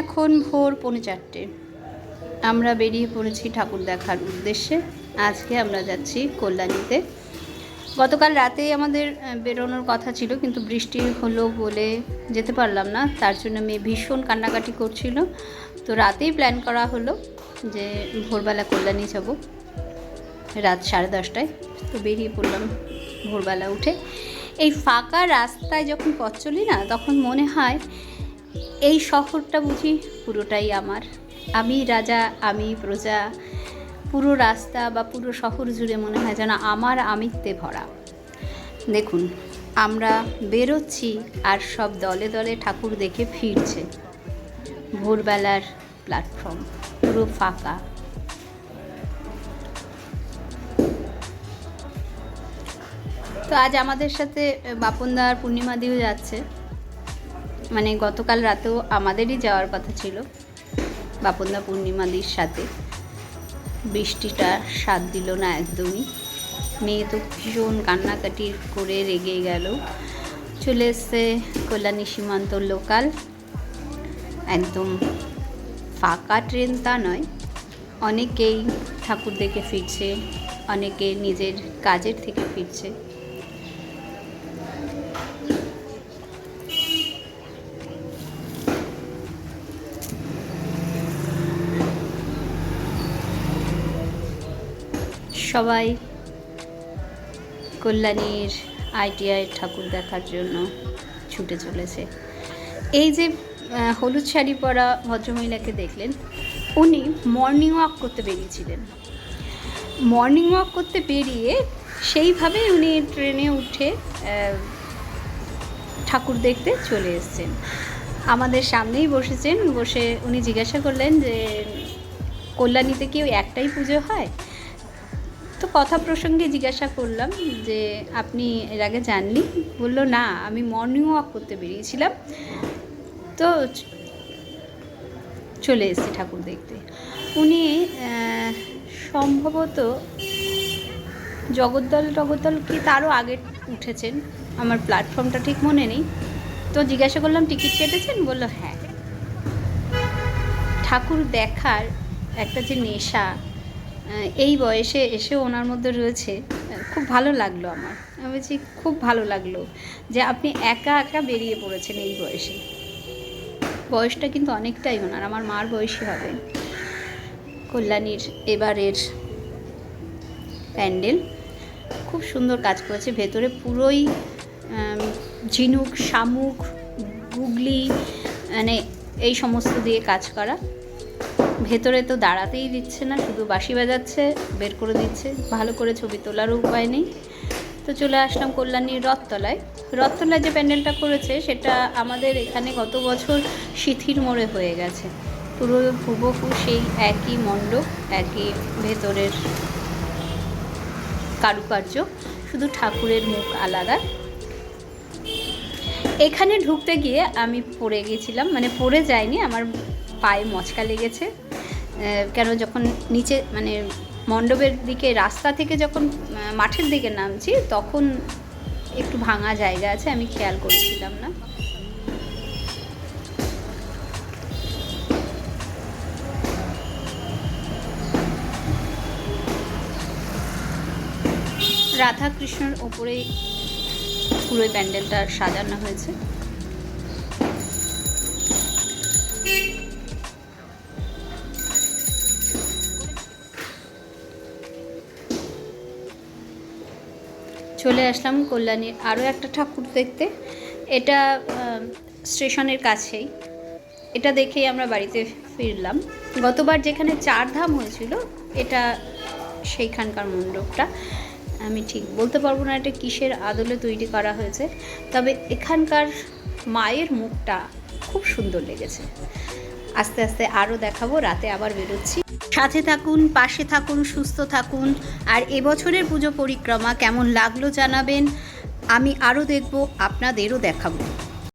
এখন ভোর 3:45। আমরা বেরিয়ে পড়েছি ঠাকুর দেখার উদ্দেশ্যে। আজকে আমরা যাচ্ছি কল্যাণীতে। গতকাল রাতেই আমাদের বেরোনোর কথা ছিল, কিন্তু বৃষ্টি হলো বলে যেতে পারলাম না। তার জন্য মেয়ে ভীষণ কান্নাকাটি করছিল। তো রাতেই প্ল্যান করা হলো যে ভোরবেলা কল্যাণী যাব, রাত 10:30টায়। তো বেরিয়ে পড়লাম ভোরবেলা উঠে। এই ফাঁকা রাস্তায় যখন পথ চলি না, তখন মনে হয় এই শহরটা বুঝি পুরোটাই আমার। আমি রাজা, আমি প্রজা। পুরো রাস্তা বা পুরো শহর জুড়ে মনে হয় যেন আমার আমিত্বে ভরা। দেখুন, আমরা বেরোচ্ছি আর সব দলে দলে ঠাকুর দেখে ফিরছে। ভোরবেলার প্ল্যাটফর্ম পুরো ফাঁকা। তো আজ আমাদের সাথে বাপনদা আর পূর্ণিমাদিও যাচ্ছে। মানে গতকাল রাতেও আমাদেরই যাওয়ার কথা ছিল বাপনদা পূর্ণিমাদির সাথে। বৃষ্টিটা সাথ দিল না একদমই। মেয়ে তো ভীষণ কান্নাকাটি করে রেগে গেল। চলে এসছে কল্যাণী সীমান্ত লোকাল। একদম ফাঁকা ট্রেন তা নয়, অনেকেই ঠাকুর দেখে ফিরছে, অনেকে নিজের কাজের থেকে ফিরছে। সবাই কল্যাণীর ITI ঠাকুর দেখার জন্য ছুটে চলেছে। এই যে হলুদ শাড়ি পরা ভদ্রমহিলাকে দেখলেন, উনি মর্নিং ওয়াক করতে বেরিয়েছিলেন। মর্নিং ওয়াক করতে বেরিয়ে সেইভাবেই উনি ট্রেনে উঠে ঠাকুর দেখতে চলে এসেছেন। আমাদের সামনেই বসেছেন। বসে উনি জিজ্ঞাসা করলেন যে কল্যাণীতে কি ওই একটাই পুজো হয়? তো কথা প্রসঙ্গে জিজ্ঞাসা করলাম যে আপনি এর আগে জাননি? বললো না, আমি মর্নিং ওয়াক করতে বেরিয়েছিলাম, তো চলে এসেছি ঠাকুর দেখতে। উনি সম্ভবত জগদ্দল কি তারও আগে উঠেছেন, আমার প্ল্যাটফর্মটা ঠিক মনে নেই। তো জিজ্ঞাসা করলাম টিকিট কেটেছেন? বললো হ্যাঁ। ঠাকুর দেখার একটা যে নেশা এই বয়সে এসেও ওনার মধ্যে রয়েছে, খুব ভালো লাগলো আমার। আমি বলছি খুব ভালো লাগলো যে আপনি একা একা বেরিয়ে পড়েছেন এই বয়সে। বয়সটা কিন্তু অনেকটাই ওনার, আমার মার বয়সী হবে। কল্যাণীর এবারের প্যান্ডেল খুব সুন্দর কাজ করেছে। ভেতরে পুরোই ঝিনুক, শামুক, গুগলি, মানে এই সমস্ত দিয়ে কাজ করা। ভেতরে তো দাঁড়াতেই দিচ্ছে না, শুধু বাঁশি বাজাচ্ছে, বের করে দিচ্ছে। ভালো করে ছবি তোলারও উপায় নেই। তো চলে আসলাম কল্যাণীর রথতলায়। রথতলায় যে প্যান্ডেলটা করেছে সেটা আমাদের এখানে গত বছর সিথির মোড়ে হয়ে গেছে। পুরো হুবহু সেই একই মণ্ডপ, একই ভেতরের কারুকার্য, শুধু ঠাকুরের মুখ আলাদা। এখানে ঢুকতে গিয়ে আমি পড়ে গেছিলাম, মানে পড়ে যাইনি, আমার পায়ে মচকা লেগেছে। কেন যখন নিচে মানে মণ্ডপের দিকে রাস্তা থেকে যখন মাঠের দিকে নামছি, তখন একটু ভাঙা জায়গা আছে, আমি খেয়াল করেছিলাম না। রাধা কৃষ্ণর ওপরেই পুরো প্যান্ডেলটা সাজানো হয়েছে। চলে আসলাম কল্যাণীর আরও একটা ঠাকুর দেখতে। এটা স্টেশনের কাছেই। এটা দেখেই আমরা বাড়িতে ফিরলাম। গতবার যেখানে 4 ধাম হয়েছিল, এটা সেইখানকার মণ্ডপটা। আমি ঠিক বলতে পারবো না এটা কিসের আদলে তৈরি করা হয়েছে, তবে এখানকার মায়ের মুখটা খুব সুন্দর লেগেছে। আস্তে আস্তে আরও দেখাবো, রাতে আবার বেরোচ্ছি। সাথে থাকুন, পাশে থাকুন, সুস্থ থাকুন। আর এবছরের পুজো পরিক্রমা কেমন লাগলো জানাবেন। আমি আরও দেখব, আপনাদেরও দেখাবো।